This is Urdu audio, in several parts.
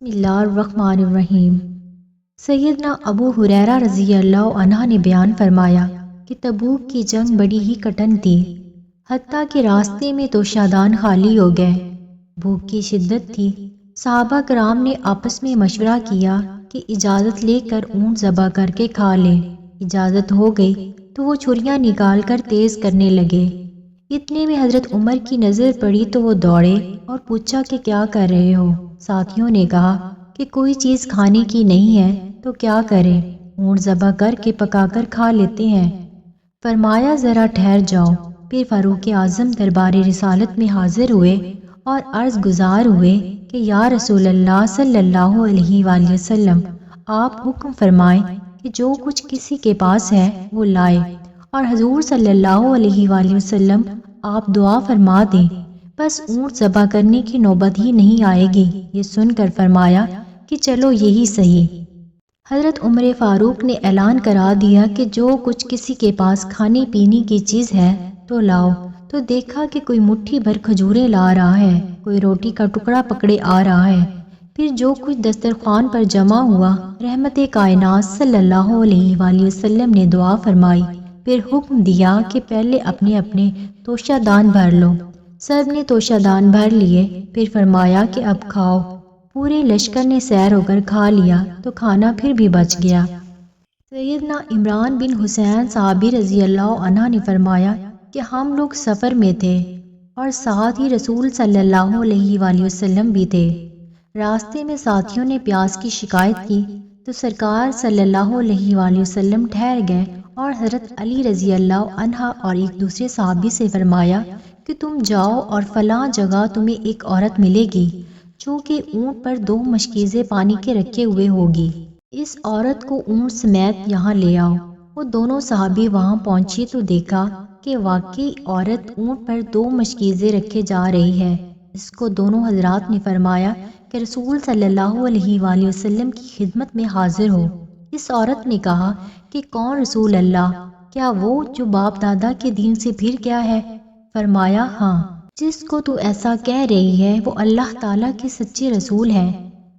بسم اللہ الرحمن الرحیم۔ سیدنا ابو ہریرہ رضی اللہ عنہ نے بیان فرمایا کہ تبوک کی جنگ بڑی ہی کٹن تھی، حتیٰ کہ راستے میں تو شادان خالی ہو گئے۔ بھوک کی شدت تھی۔ صحابہ کرام نے آپس میں مشورہ کیا کہ اجازت لے کر اونٹ ذبح کر کے کھا لیں۔ اجازت ہو گئی تو وہ چھریاں نکال کر تیز کرنے لگے۔ اتنے میں حضرت عمر کی نظر پڑی تو وہ دوڑے اور پوچھا کہ کیا کر رہے ہو؟ ساتھیوں نے کہا کہ کوئی چیز کھانے کی نہیں ہے تو کیا کریں، اونٹ ذبح کر کے پکا کر کھا لیتے ہیں۔ فرمایا ذرا ٹھہر جاؤ۔ پھر فاروق اعظم دربار رسالت میں حاضر ہوئے اور عرض گزار ہوئے کہ یا رسول اللہ صلی اللہ علیہ وآلہ وسلم، آپ حکم فرمائیں کہ جو کچھ کسی کے پاس ہے وہ لائے، اور حضور صلی اللہ علیہ وآلہ وسلم آپ دعا فرما دیں، بس اونٹ ذبح کرنے کی نوبت ہی نہیں آئے گی۔ یہ سن کر فرمایا کہ چلو یہی صحیح۔ حضرت عمر فاروق نے اعلان کرا دیا کہ جو کچھ کسی کے پاس کھانے پینے کی چیز ہے تو لاؤ، تو دیکھا کہ کوئی مٹھی بھر کھجوریں لا رہا ہے، کوئی روٹی کا ٹکڑا پکڑے آ رہا ہے۔ پھر جو کچھ دسترخوان پر جمع ہوا، رحمت کائنات صلی اللہ علیہ وآلہ وسلم نے دعا فرمائی، پھر حکم دیا کہ پہلے اپنے اپنے توشہ دان بھر لو۔ سب نے توشہ دان بھر لیے، پھر فرمایا کہ اب کھاؤ۔ پورے لشکر نے سیر ہو کر کھا لیا تو کھانا پھر بھی بچ گیا۔ سیدنا عمران بن حسین صحابی رضی اللہ عنہ نے فرمایا کہ ہم لوگ سفر میں تھے اور ساتھ ہی رسول صلی اللہ علیہ وآلہ وسلم بھی تھے۔ راستے میں ساتھیوں نے پیاس کی شکایت کی تو سرکار صلی اللہ علیہ وآلہ وسلم ٹھہر گئے اور حضرت علی رضی اللہ عنہ اور ایک دوسرے صحابی سے فرمایا کہ تم جاؤ اور فلاں جگہ تمہیں ایک عورت ملے گی جو کہ اونٹ پر 2 مشکیزیں پانی کے رکھے ہوئے ہوگی، اس عورت کو اونٹ سمیت یہاں لے آؤ۔ وہ دونوں صحابی وہاں پہنچے تو دیکھا کہ واقعی عورت اونٹ پر 2 مشکیزیں رکھے جا رہی ہے۔ اس کو دونوں حضرات نے فرمایا کہ رسول صلی اللہ علیہ وآلہ وسلم کی خدمت میں حاضر ہو۔ اس عورت نے کہا کہ کون رسول اللہ؟ کیا وہ جو باپ دادا کے دین سے پھر گیا ہے؟ فرمایا ہاں، جس کو تو ایسا کہہ رہی ہے وہ اللہ تعالیٰ کے سچے رسول ہے۔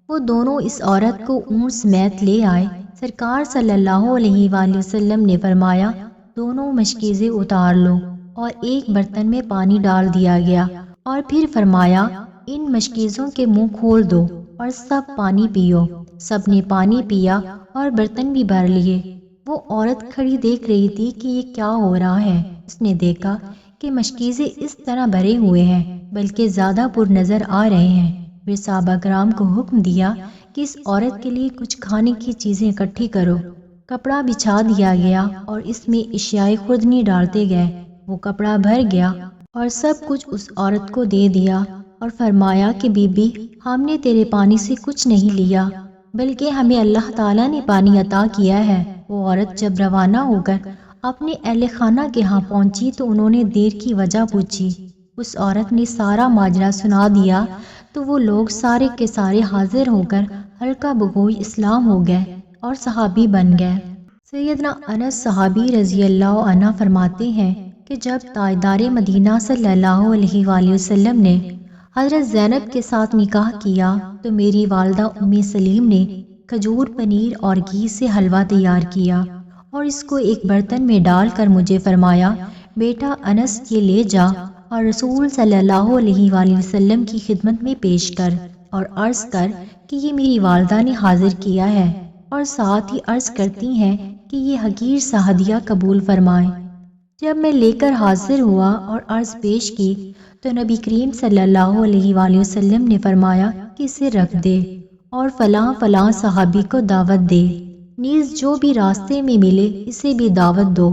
وہ دونوں اس عورت کو اونٹ سمیت لے آئے۔ سرکار صلی اللہ علیہ وآلہ وسلم نے فرمایا دونوں مشکیزیں اتار لو، اور ایک برتن میں پانی ڈال دیا گیا، اور پھر فرمایا ان مشکیزوں کے منہ کھول دو اور سب پانی پیو۔ سب نے پانی پیا اور برتن بھی بھر لیے۔ وہ عورت کھڑی دیکھ رہی تھی کہ یہ کیا ہو رہا ہے۔ اس نے دیکھا کہ مشکیزیں اس طرح بھرے ہوئے ہیں بلکہ زیادہ پر نظر آ رہے ہیں۔ پھر صحابہ کرام کو حکم دیا کہ اس عورت کے لیے کچھ کھانے کی چیزیں اکٹھی کرو۔ کپڑا بچھا دیا گیا اور اس میں اشیاء خوردنی ڈالتے گئے۔ وہ کپڑا بھر گیا اور سب کچھ اس عورت کو دے دیا اور فرمایا کہ بی بی، ہم نے تیرے پانی سے کچھ نہیں لیا بلکہ ہمیں اللہ تعالیٰ نے پانی عطا کیا ہے۔ وہ عورت جب روانہ ہو کر اپنے اہل خانہ کے ہاں پہنچی تو انہوں نے دیر کی وجہ پوچھی۔ اس عورت نے سارا ماجرا سنا دیا تو وہ لوگ سارے کے سارے حاضر ہو کر ہلکا بگوئی اسلام ہو گئے اور صحابی بن گئے۔ سیدنا انس صحابی رضی اللہ عنہ فرماتے ہیں کہ جب تاجدار مدینہ صلی اللہ علیہ وآلہ وسلم نے حضرت زینب کے ساتھ نکاح کیا تو میری والدہ ام سلیم نے کھجور، پنیر اور گھی سے حلوہ تیار کیا اور اس کو ایک برتن میں ڈال کر مجھے فرمایا بیٹا انس یہ لے جا اور رسول صلی اللہ علیہ وآلہ وسلم کی خدمت میں پیش کر، اور عرض کر کہ یہ میری والدہ نے حاضر کیا ہے، اور ساتھ ہی عرض کرتی ہیں کہ یہ حقیر سا ہدیہ قبول فرمائیں۔ جب میں لے کر حاضر ہوا اور عرض پیش کی تو نبی کریم صلی اللہ علیہ وآلہ وسلم نے فرمایا کہ اسے رکھ دے اور فلاں فلاں صحابی کو دعوت دے، نیز جو بھی راستے میں ملے اسے بھی دعوت دو۔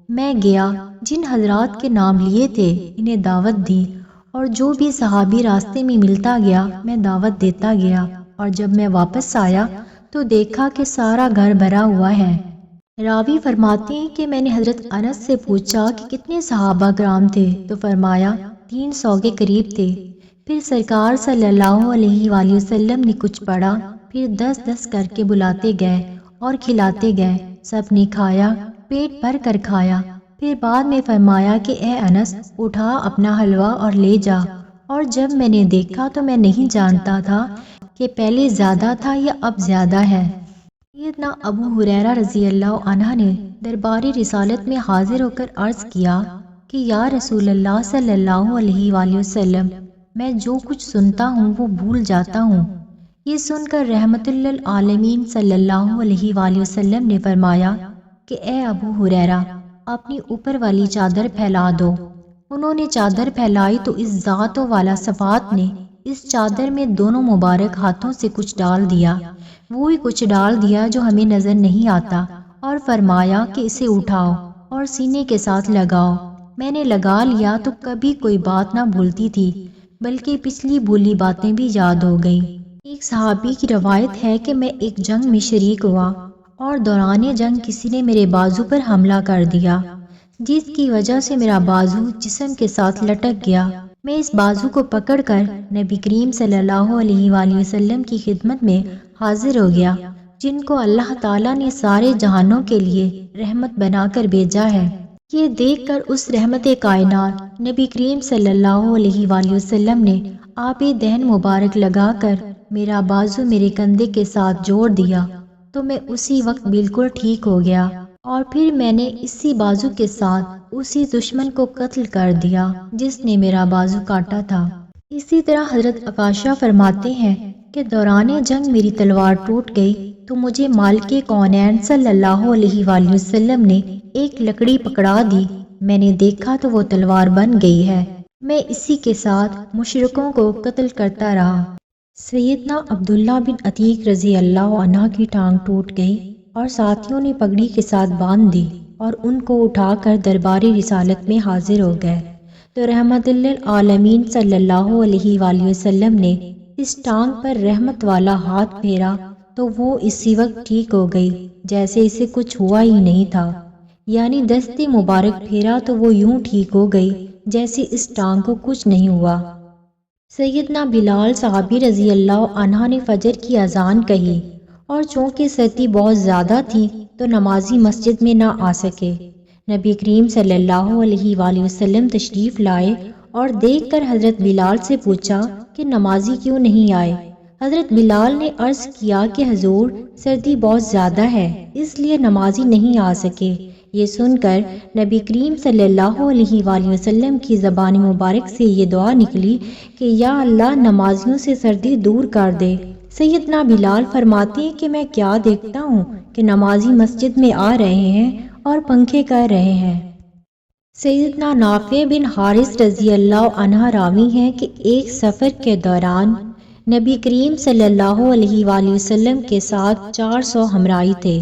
میں گیا، جن حضرات کے نام لیے تھے انہیں دعوت دی، اور جو بھی صحابی راستے میں ملتا گیا میں دعوت دیتا گیا، اور جب میں واپس آیا تو دیکھا کہ سارا گھر بھرا ہوا ہے۔ راوی فرماتے ہیں کہ میں نے حضرت انس سے پوچھا کہ کتنے صحابہ کرام تھے تو فرمایا 300 کے قریب تھے۔ پھر سرکار صلی اللہ علیہ وآلہ وسلم نے کچھ پڑھا، پھر 10 کر کے بلاتے گئے اور کھلاتے گئے۔ سب نے کھایا، پیٹ بھر کر کھایا۔ پھر بعد میں فرمایا کہ اے انس اٹھا اپنا حلوہ اور لے جا، اور جب میں نے دیکھا تو میں نہیں جانتا تھا کہ پہلے زیادہ تھا یا اب زیادہ ہے؟ سیدنا ابو ہریرہ رضی اللہ عنہ نے دربار رسالت میں حاضر ہو کر عرض کیا کہ یا رسول اللہ صلی اللہ علیہ وآلہ وسلم، میں جو کچھ سنتا ہوں وہ بھول جاتا ہوں۔ یہ سن کر رحمت للعالمین صلی اللہ علیہ وآلہ وسلم نے فرمایا کہ اے ابو ہریرہ، اپنی اوپر والی چادر پھیلا دو۔ انہوں نے چادر پھیلائی تو اس ذات والا صفات نے اس چادر میں دونوں مبارک ہاتھوں سے کچھ ڈال دیا، وہی کچھ ڈال دیا جو ہمیں نظر نہیں آتا، اور فرمایا کہ اسے اٹھاؤ اور سینے کے ساتھ لگاؤ۔ میں نے لگا لیا تو کبھی کوئی بات نہ بھولتی تھی، بلکہ پچھلی بھولی باتیں بھی یاد ہو گئیں۔ ایک صحابی کی روایت ہے کہ میں ایک جنگ میں شریک ہوا اور دوران جنگ کسی نے میرے بازو پر حملہ کر دیا، جس کی وجہ سے میرا بازو جسم کے ساتھ لٹک گیا۔ میں اس بازو کو پکڑ کر نبی کریم صلی اللہ علیہ وآلہ وسلم کی خدمت میں حاضر ہو گیا، جن کو اللہ تعالیٰ نے سارے جہانوں کے لیے رحمت بنا کر بھیجا ہے۔ یہ دیکھ کر اس رحمت کائنات نبی کریم صلی اللہ علیہ وآلہ وسلم نے آب دہن مبارک لگا کر میرا بازو میرے کندھے کے ساتھ جوڑ دیا تو میں اسی وقت بالکل ٹھیک ہو گیا، اور پھر میں نے اسی بازو کے ساتھ اسی دشمن کو قتل کر دیا جس نے میرا بازو کاٹا تھا۔ اسی طرح حضرت عکاشہ فرماتے ہیں کہ دوران جنگ میری تلوار ٹوٹ گئی تو مجھے مالک کونین صلی اللہ علیہ وآلہ وسلم نے ایک لکڑی پکڑا دی۔ میں نے دیکھا تو وہ تلوار بن گئی ہے۔ میں اسی کے ساتھ مشرکوں کو قتل کرتا رہا۔ سیدنا عبداللہ بن عتیق رضی اللہ عنہ کی ٹانگ ٹوٹ گئی اور ساتھیوں نے پگڑی کے ساتھ باندھ دی اور ان کو اٹھا کر دربار رسالت میں حاضر ہو گئے تو رحمت للعالمین صلی اللہ علیہ وآلہ وسلم نے اس ٹانگ پر رحمت والا ہاتھ پھیرا تو وہ اسی وقت ٹھیک ہو گئی جیسے اسے کچھ ہوا ہی نہیں تھا، یعنی دست مبارک پھیرا تو وہ یوں ٹھیک ہو گئی جیسے اس ٹانگ کو کچھ نہیں ہوا۔ سیدنا بلال صحابی رضی اللہ عنہ نے فجر کی اذان کہی اور چونکہ سردی بہت زیادہ تھی تو نمازی مسجد میں نہ آ سکے۔ نبی کریم صلی اللہ علیہ وآلہ وسلم تشریف لائے اور دیکھ کر حضرت بلال سے پوچھا کہ نمازی کیوں نہیں آئے؟ حضرت بلال نے عرض کیا کہ حضور، سردی بہت زیادہ ہے اس لیے نمازی نہیں آ سکے۔ یہ سن کر نبی کریم صلی اللہ علیہ وآلہ وسلم کی زبان مبارک سے یہ دعا نکلی کہ یا اللہ نمازیوں سے سردی دور کر دے۔ سیدنا بلال فرماتے ہیں کہ میں کیا دیکھتا ہوں کہ نمازی مسجد میں آ رہے ہیں اور پنکھے کر رہے ہیں۔ سیدنا نافع بن حارث رضی اللہ عنہ راوی ہیں کہ ایک سفر کے دوران نبی کریم صلی اللہ علیہ وآلہ وسلم کے ساتھ 400 ہمراہی تھے۔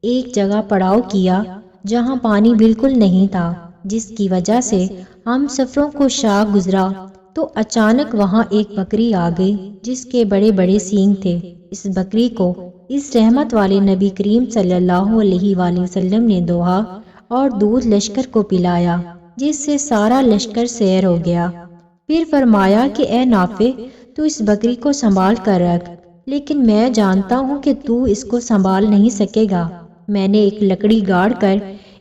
ایک جگہ پڑاؤ کیا جہاں پانی بالکل نہیں تھا، جس کی وجہ سے ہم سفروں کو شاہ گزرا تو اچانک وہاں ایک بکری آ گئی جس کے بڑے بڑے سینگ تھے۔ اس بکری کو اس رحمت والے نبی کریم صلی اللہ علیہ وآلہ وسلم نے دوہا اور دودھ لشکر کو پلایا، جس سے سارا لشکر سیر ہو گیا۔ پھر فرمایا کہ اے نافع، تو اس بکری کو سنبھال کر رکھ، لیکن میں جانتا ہوں کہ تو اس کو سنبھال نہیں سکے گا۔ میں نے ایک لکڑی گاڑ کر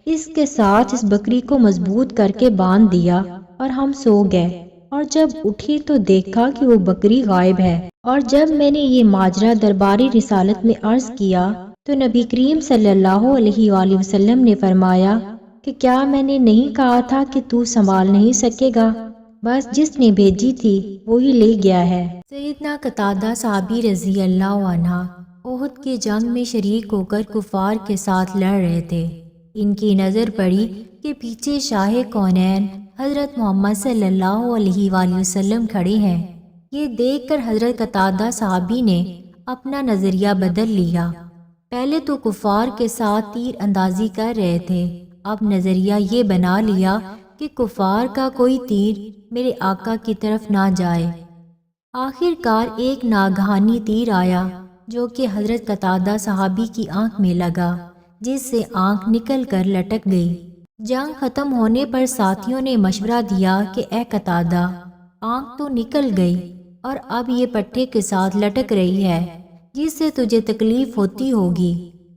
اس کے ساتھ اس بکری کو مضبوط کر کے باندھ دیا اور ہم سو گئے، اور جب اٹھی تو دیکھا کہ وہ بکری غائب ہے۔ اور جب میں نے یہ ماجرا درباری رسالت میں عرض کیا تو نبی کریم صلی اللہ علیہ وآلہ وسلم نے فرمایا کہ کیا میں نے نہیں کہا تھا کہ تو سنبھال نہیں سکے گا؟ بس جس نے بھیجی تھی وہی لے گیا ہے۔ سیدنا قتادہ صحابی رضی اللہ عنہ احد کی جنگ میں شریک ہو کر کفار کے ساتھ لڑ رہے تھے۔ ان کی نظر پڑی کہ پیچھے شاہ کونین حضرت محمد صلی اللہ علیہ وآلہ وسلم کھڑے ہیں۔ یہ دیکھ کر حضرت قتادہ صحابی نے اپنا نظریہ بدل لیا۔ پہلے تو کفار کے ساتھ تیر اندازی کر رہے تھے، اب نظریہ یہ بنا لیا کہ کفار کا کوئی تیر میرے آقا کی طرف نہ جائے۔ آخر کار ایک ناگہانی تیر آیا جو کہ حضرت قتادہ صحابی کی آنکھ میں لگا، جس سے آنکھ نکل کر لٹک گئی۔ جنگ ختم ہونے پر ساتھیوں نے مشورہ دیا کہ اے قتادہ، آنکھ تو نکل گئی اور اب یہ پٹھے کے ساتھ لٹک رہی ہے، جس سے تجھے تکلیف ہوتی ہوگی،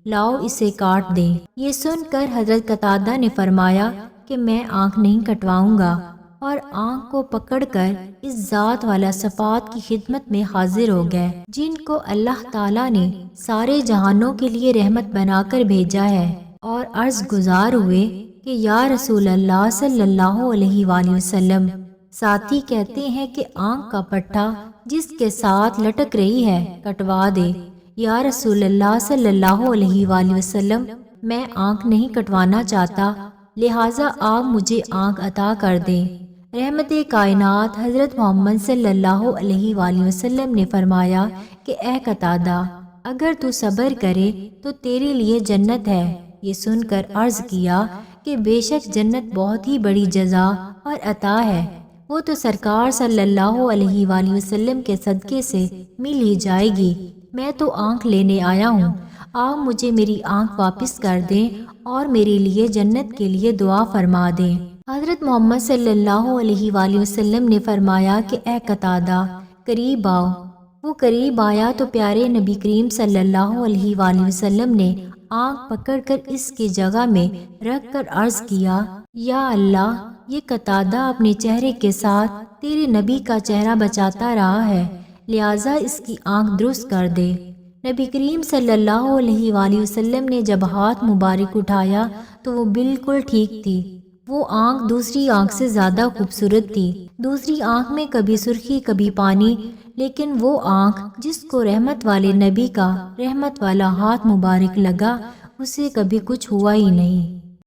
لاؤ اسے کاٹ دیں۔ یہ سن کر حضرت قتادہ نے فرمایا کہ میں آنکھ نہیں کٹواؤں گا اور آنکھ کو پکڑ کر اس ذات والا صفات کی خدمت میں حاضر ہو گئے جن کو اللہ تعالیٰ نے سارے جہانوں کے لیے رحمت بنا کر بھیجا ہے، اور عرض گزار ہوئے کہ یا رسول اللہ صلی اللہ علیہ وآلہ وسلم، ساتھی کہتے ہیں کہ آنکھ کا پٹھا جس کے ساتھ لٹک رہی ہے کٹوا دے۔ یا رسول اللہ صلی اللہ علیہ وآلہ وسلم، میں آنکھ نہیں کٹوانا چاہتا، لہٰذا آپ مجھے آنکھ عطا کر دیں۔ رحمت کائنات حضرت محمد صلی اللہ علیہ وآلہ وسلم نے فرمایا کہ اے قتادہ، اگر تو صبر کرے تو تیرے لیے جنت ہے۔ یہ سن کر عرض کیا کہ بے شک جنت بہت ہی بڑی جزا اور عطا ہے، وہ تو سرکار صلی اللہ علیہ وآلہ وسلم کے صدقے سے مل ہی جائے گی۔ میں تو آنکھ لینے آیا ہوں، آپ مجھے میری آنکھ واپس کر دیں اور میرے لیے جنت کے لیے دعا فرما دیں۔ حضرت محمد صلی اللہ علیہ وآلہ وسلم نے فرمایا کہ اے قتادہ، قریب آؤ۔ وہ قریب آیا تو پیارے نبی کریم صلی اللہ علیہ وآلہ وسلم نے آنکھ پکڑ کر اس کی جگہ میں رکھ کر عرض کیا، یا اللہ، یہ قتادہ اپنے چہرے کے ساتھ تیرے نبی کا چہرہ بچاتا رہا ہے، لہٰذا اس کی آنکھ درست کر دے۔ نبی کریم صلی اللہ علیہ وآلہ وسلم نے جب ہاتھ مبارک اٹھایا تو وہ بالکل ٹھیک تھی۔ وہ آنکھ دوسری آنکھ سے زیادہ خوبصورت تھی۔ دوسری آنکھ میں کبھی سرخی کبھی پانی، لیکن وہ آنکھ جس کو رحمت والے نبی کا رحمت والا ہاتھ مبارک لگا، اسے کبھی کچھ ہوا ہی نہیں۔